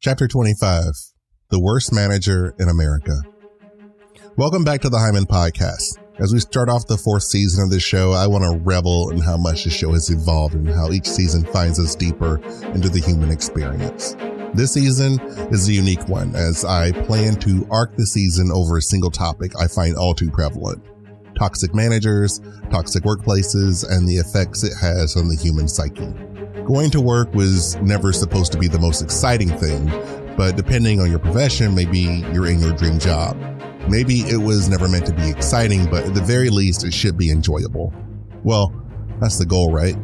Chapter 25, The Worst Manager in America. Welcome back to the Hyman Podcast. As we start off the fourth season of this show, I want to revel in how much the show has evolved and how each season finds us deeper into the human experience. This season is a unique one, as I plan to arc the season over a single topic I find all too prevalent: toxic managers, toxic workplaces, and the effects it has on the human psyche. Going to work was never supposed to be the most exciting thing, but depending on your profession, maybe you're in your dream job. Maybe it was never meant to be exciting, but at the very least, it should be enjoyable. Well, that's the goal, right?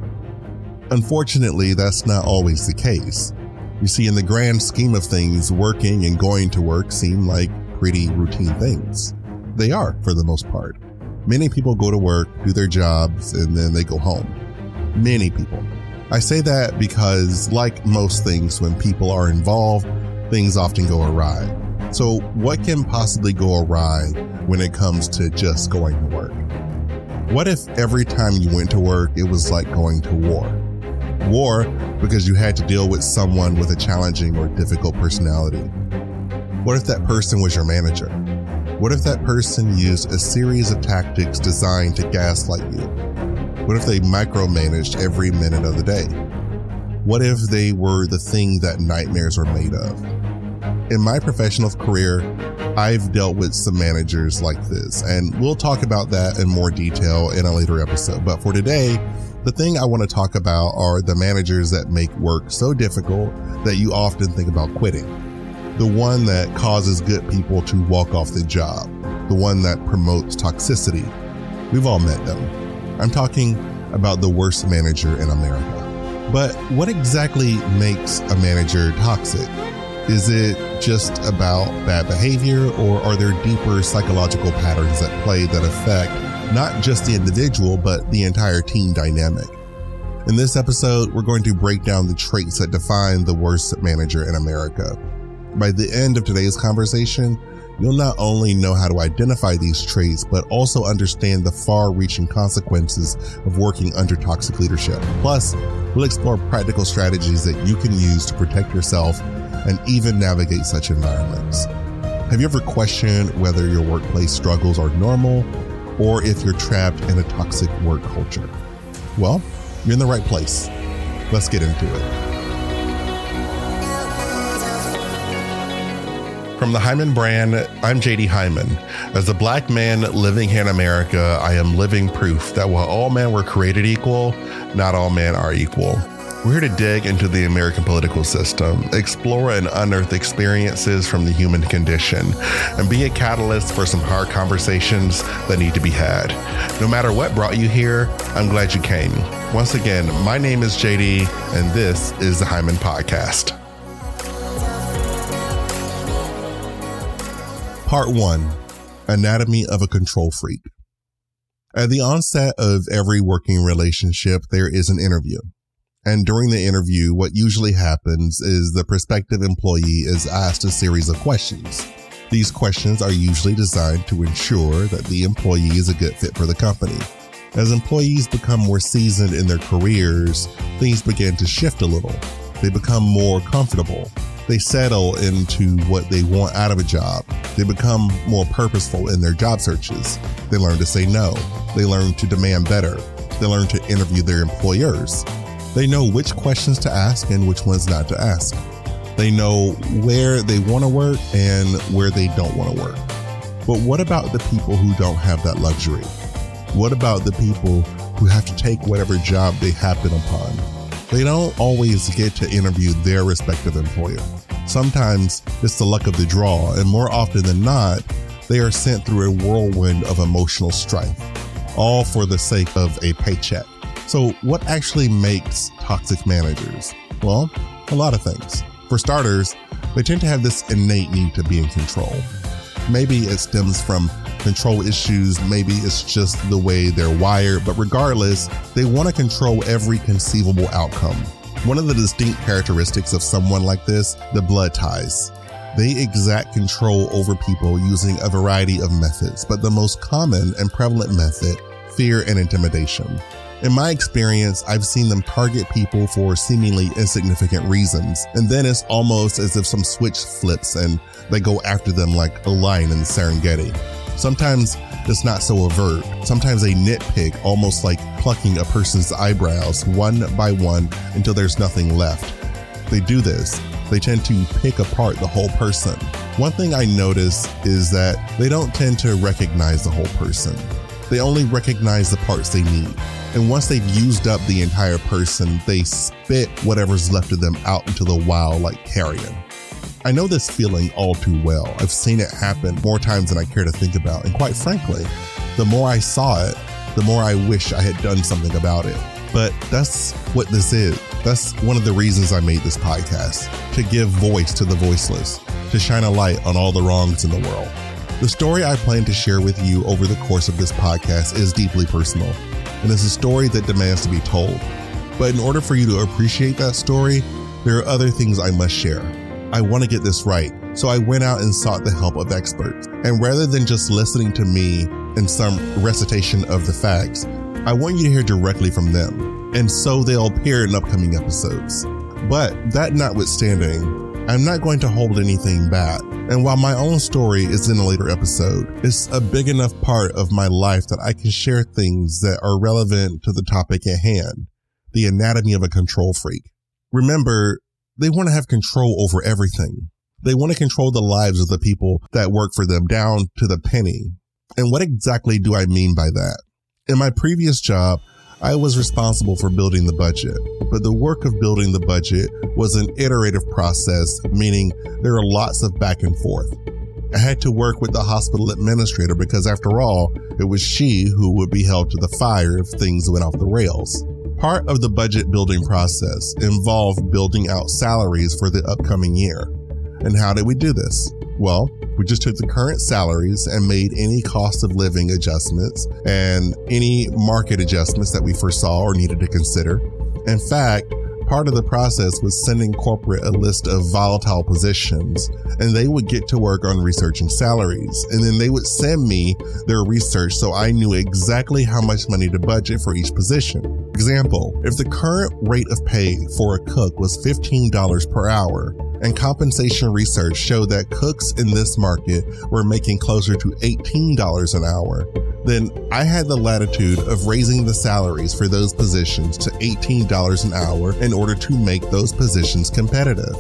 Unfortunately, that's not always the case. You see, in the grand scheme of things, working and going to work seem like pretty routine things. They are, for the most part. Many people go to work, do their jobs, and then they go home. Many people. I say that because, like most things, when people are involved, things often go awry. So what can possibly go awry when it comes to just going to work? What if every time you went to work, it was like going to war? War because you had to deal with someone with a challenging or difficult personality. What if that person was your manager? What if that person used a series of tactics designed to gaslight you? What if they micromanaged every minute of the day? What if they were the thing that nightmares are made of? In my professional career, I've dealt with some managers like this, and we'll talk about that in more detail in a later episode. But for today, the thing I want to talk about are the managers that make work so difficult that you often think about quitting. The one that causes good people to walk off the job. The one that promotes toxicity. We've all met them. I'm talking about the worst manager in America. But what exactly makes a manager toxic? Is it just about bad behavior, or are there deeper psychological patterns at play that affect not just the individual, but the entire team dynamic? In this episode, we're going to break down the traits that define the worst manager in America. By the end of today's conversation, you'll not only know how to identify these traits, but also understand the far-reaching consequences of working under toxic leadership. Plus, we'll explore practical strategies that you can use to protect yourself and even navigate such environments. Have you ever questioned whether your workplace struggles are normal or if you're trapped in a toxic work culture? Well, you're in the right place. Let's get into it. From the Hyman brand, I'm JD Hyman. As a Black man living here in America, I am living proof that while all men were created equal, not all men are equal. We're here to dig into the American political system, explore and unearth experiences from the human condition, and be a catalyst for some hard conversations that need to be had. No matter what brought you here, I'm glad you came. Once again, my name is JD, and this is the Hyman Podcast. Part 1, Anatomy of a Control Freak. At the onset of every working relationship, there is an interview. And during the interview, what usually happens is the prospective employee is asked a series of questions. These questions are usually designed to ensure that the employee is a good fit for the company. As employees become more seasoned in their careers, things begin to shift a little. They become more comfortable. They settle into what they want out of a job. They become more purposeful in their job searches. They learn to say no. They learn to demand better. They learn to interview their employers. They know which questions to ask and which ones not to ask. They know where they want to work and where they don't want to work. But what about the people who don't have that luxury? What about the people who have to take whatever job they happen upon? They don't always get to interview their respective employer. Sometimes it's the luck of the draw, and more often than not, they are sent through a whirlwind of emotional strife, all for the sake of a paycheck. So what actually makes toxic managers? Well, a lot of things. For starters, they tend to have this innate need to be in control. Maybe it stems from control issues, maybe it's just the way they're wired, but regardless, they want to control every conceivable outcome. One of the distinct characteristics of someone like this, the blood ties. They exact control over people using a variety of methods, but the most common and prevalent method, fear and intimidation. In my experience, I've seen them target people for seemingly insignificant reasons, and then it's almost as if some switch flips and they go after them like a lion in the Serengeti. Sometimes it's not so overt. Sometimes they nitpick, almost like plucking a person's eyebrows one by one until there's nothing left. They do this. They tend to pick apart the whole person. One thing I notice is that they don't tend to recognize the whole person. They only recognize the parts they need. And once they've used up the entire person, they spit whatever's left of them out into the wild like carrion. I know this feeling all too well. I've seen it happen more times than I care to think about. And quite frankly, the more I saw it, the more I wish I had done something about it. But that's what this is. That's one of the reasons I made this podcast, to give voice to the voiceless, to shine a light on all the wrongs in the world. The story I plan to share with you over the course of this podcast is deeply personal, and it's a story that demands to be told. But in order for you to appreciate that story, there are other things I must share. I want to get this right, so I went out and sought the help of experts. And rather than just listening to me and some recitation of the facts, I want you to hear directly from them, and so they'll appear in upcoming episodes. But that notwithstanding, I'm not going to hold anything back. And while my own story is in a later episode, it's a big enough part of my life that I can share things that are relevant to the topic at hand, the anatomy of a control freak. Remember, they want to have control over everything. They want to control the lives of the people that work for them down to the penny. And what exactly do I mean by that? In my previous job, I was responsible for building the budget, but the work of building the budget was an iterative process, meaning there were lots of back and forth. I had to work with the hospital administrator because after all, it was she who would be held to the fire if things went off the rails. Part of the budget building process involved building out salaries for the upcoming year. And how did we do this? Well, we just took the current salaries and made any cost of living adjustments and any market adjustments that we foresaw or needed to consider. In fact, part of the process was sending corporate a list of volatile positions, and they would get to work on researching salaries. And then they would send me their research so I knew exactly how much money to budget for each position. Example, if the current rate of pay for a cook was $15 per hour, and compensation research showed that cooks in this market were making closer to $18 an hour, then I had the latitude of raising the salaries for those positions to $18 an hour in order to make those positions competitive.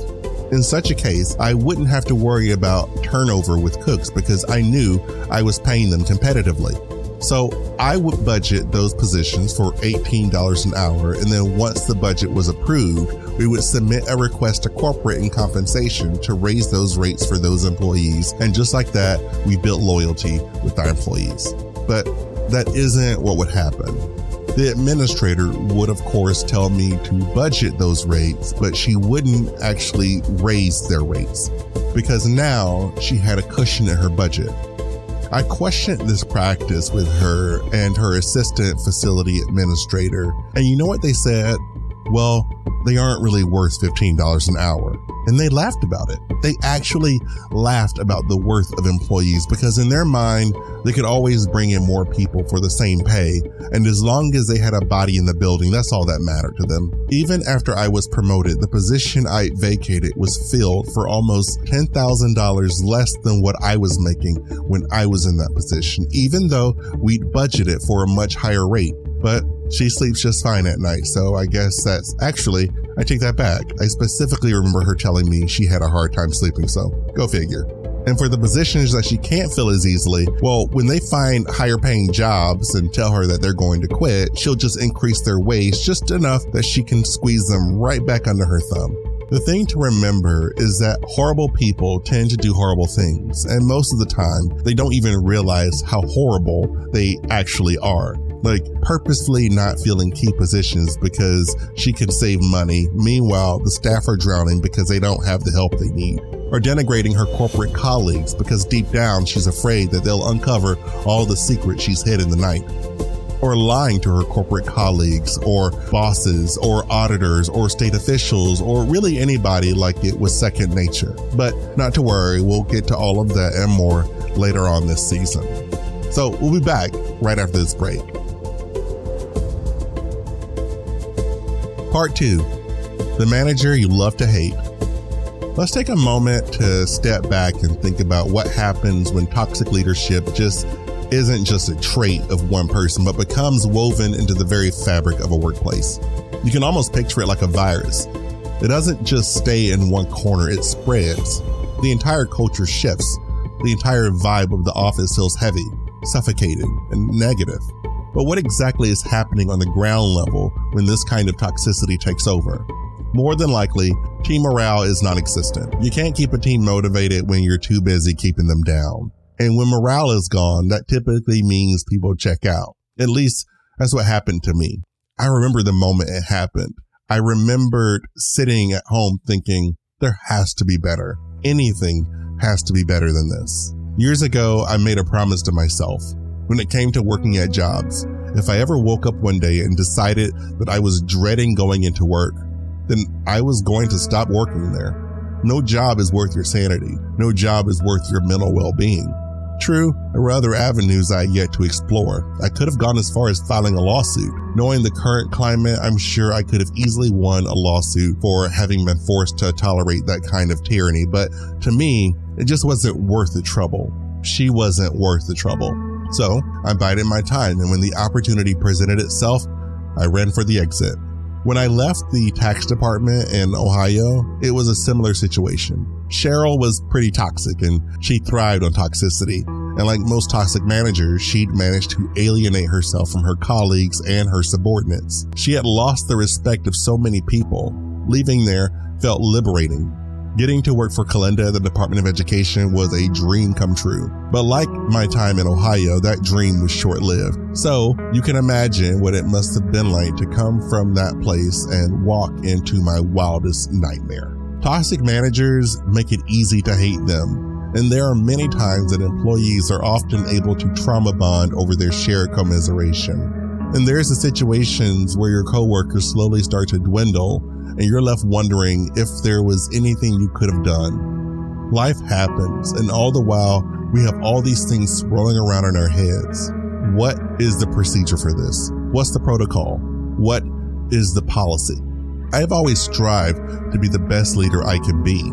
In such a case, I wouldn't have to worry about turnover with cooks because I knew I was paying them competitively. So I would budget those positions for $18 an hour, and then once the budget was approved, we would submit a request to corporate in compensation to raise those rates for those employees. And just like that, we built loyalty with our employees. But that isn't what would happen. The administrator would, of course, tell me to budget those rates, but she wouldn't actually raise their rates because now she had a cushion in her budget. I questioned this practice with her and her assistant facility administrator. And you know what they said? Well, they aren't really worth $15 an hour. And they laughed about it. They actually laughed about the worth of employees because in their mind, they could always bring in more people for the same pay. And as long as they had a body in the building, that's all that mattered to them. Even after I was promoted, the position I vacated was filled for almost $10,000 less than what I was making when I was in that position, even though we'd budgeted for a much higher rate. But she sleeps just fine at night, so I guess that's actually, I take that back. I specifically remember her telling me she had a hard time sleeping, so go figure. And for the positions that she can't fill as easily, well, when they find higher paying jobs and tell her that they're going to quit, she'll just increase their wage just enough that she can squeeze them right back under her thumb. The thing to remember is that horrible people tend to do horrible things, and most of the time, they don't even realize how horrible they actually are. Like purposefully not filling key positions because she can save money. Meanwhile, the staff are drowning because they don't have the help they need. Or denigrating her corporate colleagues because deep down she's afraid that they'll uncover all the secrets she's hid in the night. Or lying to her corporate colleagues or bosses or auditors or state officials or really anybody like it was second nature. But not to worry, we'll get to all of that and more later on this season. So we'll be back right after this break. Part 2, the manager you love to hate. Let's take a moment to step back and think about what happens when toxic leadership isn't just a trait of one person, but becomes woven into the very fabric of a workplace. You can almost picture it like a virus. It doesn't just stay in one corner, it spreads. The entire culture shifts. The entire vibe of the office feels heavy, suffocated, and negative. But what exactly is happening on the ground level when this kind of toxicity takes over? More than likely, team morale is non-existent. You can't keep a team motivated when you're too busy keeping them down. And when morale is gone, that typically means people check out. At least that's what happened to me. I remember the moment it happened. I remembered sitting at home thinking, there has to be better. Anything has to be better than this. Years ago, I made a promise to myself. When it came to working at jobs, if I ever woke up one day and decided that I was dreading going into work, then I was going to stop working there. No job is worth your sanity. No job is worth your mental well-being. True, there were other avenues I had yet to explore. I could have gone as far as filing a lawsuit. Knowing the current climate, I'm sure I could have easily won a lawsuit for having been forced to tolerate that kind of tyranny. But to me, it just wasn't worth the trouble. She wasn't worth the trouble. So I bided my time, and when the opportunity presented itself, I ran for the exit. When I left the tax department in Ohio, it was a similar situation. Cheryl was pretty toxic and she thrived on toxicity. And like most toxic managers, she'd managed to alienate herself from her colleagues and her subordinates. She had lost the respect of so many people. Leaving there felt liberating. Getting to work for Kalinda at the Department of Education was a dream come true. But like my time in Ohio, that dream was short-lived. So you can imagine what it must have been like to come from that place and walk into my wildest nightmare. Toxic managers make it easy to hate them. And there are many times that employees are often able to trauma bond over their shared commiseration. And there's the situations where your coworkers slowly start to dwindle and you're left wondering if there was anything you could have done. Life happens, and all the while, we have all these things swirling around in our heads. What is the procedure for this? What's the protocol? What is the policy? I've always strived to be the best leader I can be.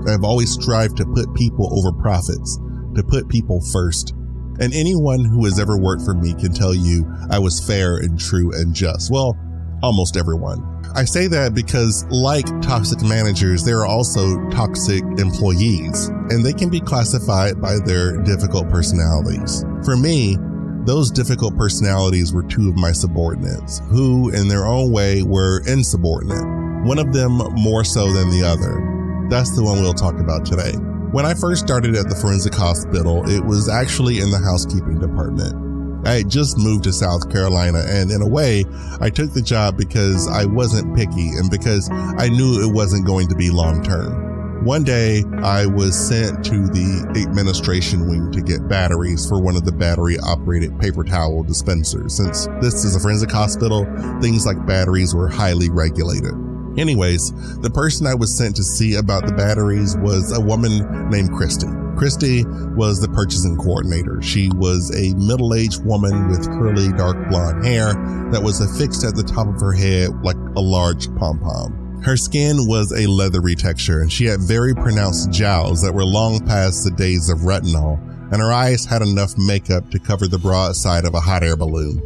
I've always strived to put people over profits, to put people first. And anyone who has ever worked for me can tell you I was fair and true and just. Well, almost everyone. I say that because like toxic managers, there are also toxic employees, and they can be classified by their difficult personalities. For me, those difficult personalities were two of my subordinates, who in their own way were insubordinate, one of them more so than the other. That's the one we'll talk about today. When I first started at the forensic hospital, it was actually in the housekeeping department. I had just moved to South Carolina, and in a way, I took the job because I wasn't picky and because I knew it wasn't going to be long term. One day, I was sent to the administration wing to get batteries for one of the battery-operated paper towel dispensers. Since this is a forensic hospital, things like batteries were highly regulated. Anyways, the person I was sent to see about the batteries was a woman named Christy. Christy was the purchasing coordinator. She was a middle-aged woman with curly, dark blonde hair that was affixed at the top of her head like a large pom-pom. Her skin was a leathery texture, and she had very pronounced jowls that were long past the days of retinol, and her eyes had enough makeup to cover the broad side of a hot air balloon.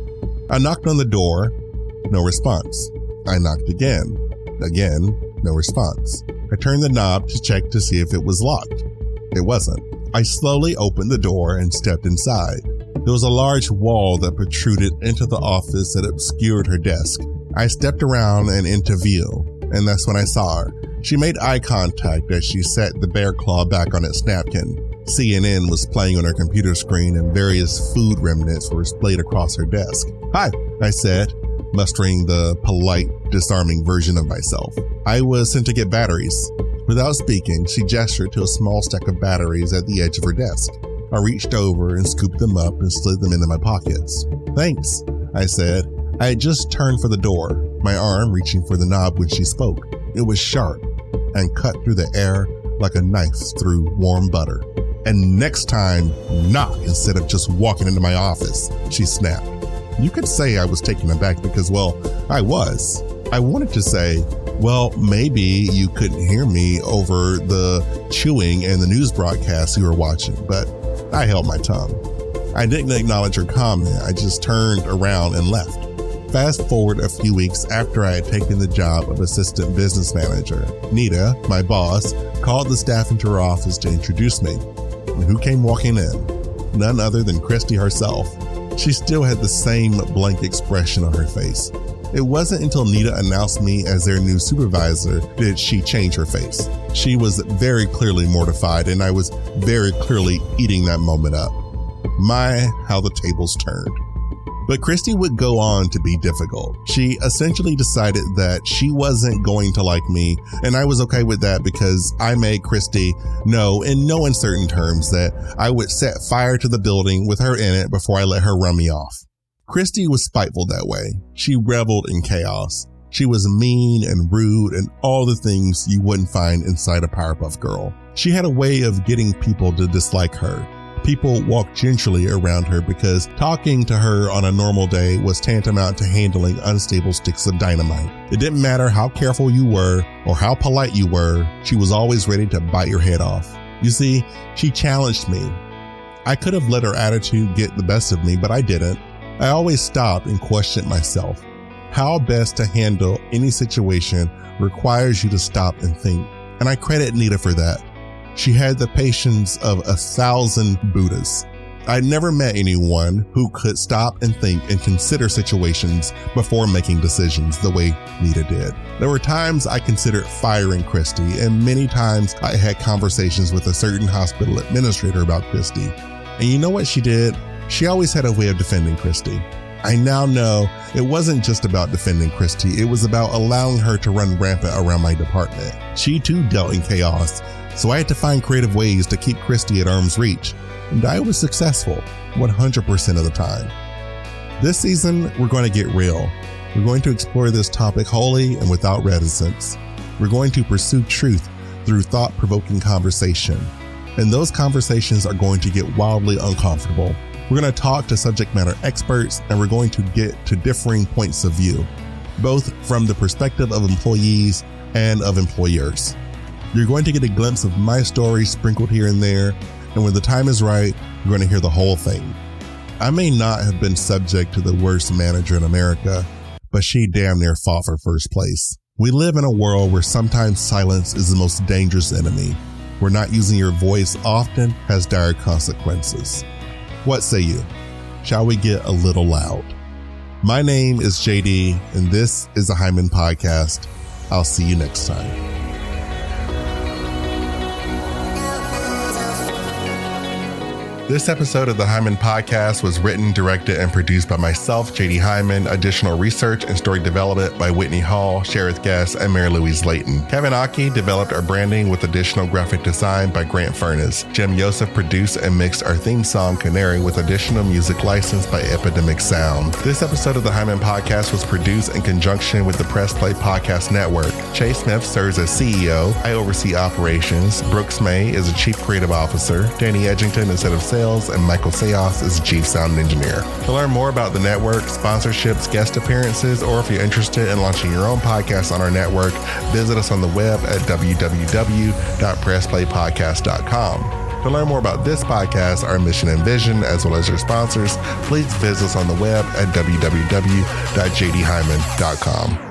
I knocked on the door, no response. I knocked again, no response. I turned the knob to check to see if it was locked. It wasn't. I slowly opened the door and stepped inside. There was a large wall that protruded into the office that obscured her desk. I stepped around and into view, and that's when I saw her. She made eye contact as she set the bear claw back on its napkin. CNN was playing on her computer screen and various food remnants were splayed across her desk. "Hi," I said, mustering the polite, disarming version of myself. "I was sent to get batteries." Without speaking, she gestured to a small stack of batteries at the edge of her desk. I reached over and scooped them up and slid them into my pockets. "Thanks," I said. I had just turned for the door, my arm reaching for the knob when she spoke. It was sharp and cut through the air like a knife through warm butter. "And next time, knock instead of just walking into my office," she snapped. You could say I was taken aback because, well, I was. I wanted to say, well, maybe you couldn't hear me over the chewing and the news broadcasts you were watching, but I held my tongue. I didn't acknowledge her comment. I just turned around and left. Fast forward a few weeks after I had taken the job of assistant business manager. Nita, my boss, called the staff into her office to introduce me. And who came walking in? None other than Christy herself. She still had the same blank expression on her face. It wasn't until Nita announced me as their new supervisor did she change her face. She was very clearly mortified, and I was very clearly eating that moment up. My, how the tables turned. But Christy would go on to be difficult. She essentially decided that she wasn't going to like me, and I was okay with that because I made Christy know in no uncertain terms that I would set fire to the building with her in it before I let her run me off. Christy was spiteful that way. She reveled in chaos. She was mean and rude and all the things you wouldn't find inside a Powerpuff Girl. She had a way of getting people to dislike her. People walked gingerly around her because talking to her on a normal day was tantamount to handling unstable sticks of dynamite. It didn't matter how careful you were or how polite you were, she was always ready to bite your head off. You see, she challenged me. I could have let her attitude get the best of me, but I didn't. I always stopped and questioned myself. How best to handle any situation requires you to stop and think. And I credit Nita for that. She had the patience of 1,000 Buddhas. I'd never met anyone who could stop and think and consider situations before making decisions the way Nita did. There were times I considered firing Christy, and many times I had conversations with a certain hospital administrator about Christy. And you know what she did? She always had a way of defending Christy. I now know it wasn't just about defending Christy, it was about allowing her to run rampant around my department. She too dealt in chaos, so I had to find creative ways to keep Christy at arm's reach, and I was successful 100% of the time. This season, we're going to get real. We're going to explore this topic wholly and without reticence. We're going to pursue truth through thought-provoking conversation, and those conversations are going to get wildly uncomfortable. We're going to talk to subject matter experts, and we're going to get to differing points of view, both from the perspective of employees and of employers. You're going to get a glimpse of my story sprinkled here and there, and when the time is right, you're going to hear the whole thing. I may not have been subject to the worst manager in America, but she damn near fought for first place. We live in a world where sometimes silence is the most dangerous enemy, where not using your voice often has dire consequences. What say you? Shall we get a little loud? My name is JD, and this is the Hyman Podcast. I'll see you next time. This episode of the Hyman Podcast was written, directed, and produced by myself, JD Hyman. Additional research and story development by Whitney Hall, Sherith Guest, and Mary Louise Layton. Kevin Aki developed our branding with additional graphic design by Grant Furness. Jim Yosef produced and mixed our theme song, Canary, with additional music licensed by Epidemic Sound. This episode of the Hyman Podcast was produced in conjunction with the Press Play Podcast Network. Chase Smith serves as CEO. I oversee operations. Brooks May is a Chief Creative Officer. Danny Edgington is head of sales, and Michael Sayos is Chief Sound Engineer. To learn more about the network, sponsorships, guest appearances, or if you're interested in launching your own podcast on our network, visit us on the web at www.pressplaypodcast.com. To learn more about this podcast, our mission and vision, as well as your sponsors, please visit us on the web at www.jdhyman.com.